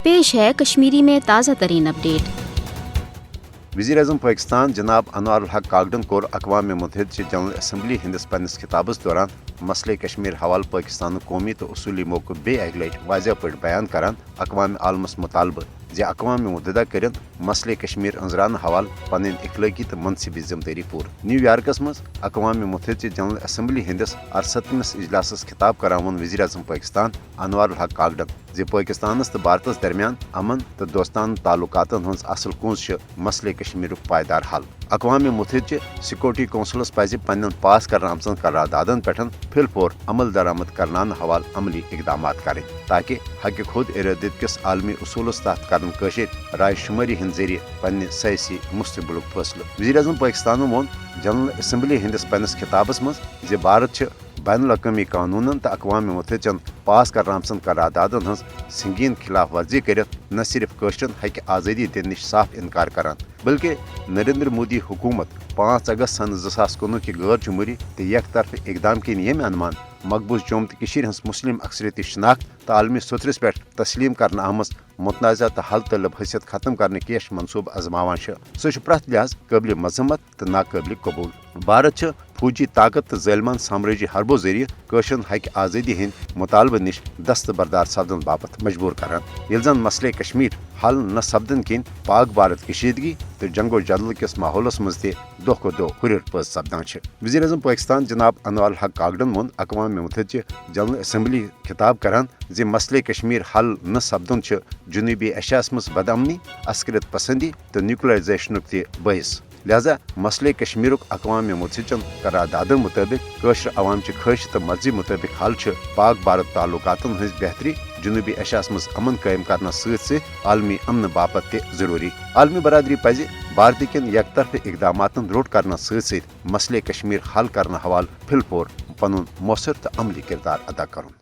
पेश है कश्मीरी में ताज़ा तरीन अपडेट। वज़ीर आज़म पाकिस्तान जनाब अनवारुल हक कागडन कोर अक़वाम मुत्तहिदा ची जनरल असम्बली हिंदिस पन्निस खिताबस दौरान मसले कश्मीर हवाल पाकिस्तान कौमी तो उसूली मौक़िफ़ बे अकि लटि वाज़ह पट बयान करान अक़वाम आलमस मुतालबह जे अक़वाम मुत्तहिदा करिन मसले कश्मीर अंजरान हवाल पन्नि इखलाकी तो मनसबी जिम्मेदारी पूर। न्यूयॉर्कस मज अक़वाम मुत्तहिदा ची जनरल असम्बली हिंदिस 68वें इजलासस खिताब करान वोन वज़ीर आज़म पाकिस्तान अनवारुल हक कागडन जे पाकिस्तानस तो भारतस दरमियान अमन तो दोस्तान ताल्लुकातन हंज असल कूंज मसले कश्मीर पायदार हल। अक़वाम मुत्तहिदा सिक्योरिटी कौंसलस पज़ पन्न पास कर आमचन करारदादन पे फिलपोर अमल दरामद करनान हवाल अमली इकदाम करें ताकि हक खुद इरादत किस आलमी उसूलस तहत करन कशिर राय शुमारी हिंद जरिए पन्ने सयासी मुस्तकबिलुक फैसले। वज़ीर आज़म पाकिस्तान वोन जनरल असम्बली हिंदिस पन्निस खिताबस मज जे भारत बैनुल अक़वामी कानूनन तो अक़वाम मुत्तहिदा पास कर आमचन करारदादन हंज संगीन खिलाफ वर्जी कर न सिर्फ कशरन हक आज़ादी दिन निश साफ इनकार करान बल्कि नरेंद्र मोदी हुकूमत 5 अगस्त सन 2019 की गैर जमहूरी तो एक तरफ इकदाम के नियम अनुमान मकबूज जम्मू तो कशीर हंस मुस्लिम अक्सरियत शनाख्त तो आलमी सतरस पे तस्लीम करना आमस मुतनाज़ा तो हल तलब हैसियत खत्म करने केश मनसूब आजमावान सह प्रथ लिहाज काबिल मजम्मत तो नाकाबिल कबूल। भारत फौजी ताकत तो ज़ालिमान साम्राजी हरबो जरिए कशरन हक आज़ादी हंद मुतालबह निश दस्तबरदार सपदन बापत मजबूर करान यिल जन मसले कश्मीर हल न सपदन किन पाक भारत कशीदगी तो जंगो जदल किस माहौलस मज दो खो दो हुर पज सपदान। वज़ीर आज़म पाकिस्तान जनाब अनवारुल हक कागडन वोन अक़वाम मुत्तहिदा जनरल असम्बली खिताब करान जे मसले कश्मीर हल न सपदन जुनूबी एशियास मज बदअमनी अस्करियत पसंदी तो न्यूक्लियराइजेशन बहस लिहाजा मसले कश्मीर अक़वाम मुत्तहिदा करारदादन मुताबिक कशर अवाम ख्वाहिश तो मर्जी मुताबिक हल पाक भारत ताल्लुकातन हज बेहतरी जुनूबी एशियास मज अमन कायम करना आलमी अमन बापत जरूरी। आलमी बरादरी पज भारत कन एक तरफ इकदामातन रोट करना मसले कश्मीर हल करना हवाल फिलपोर पनुन मौसर तो अमली किरदार अदा कर।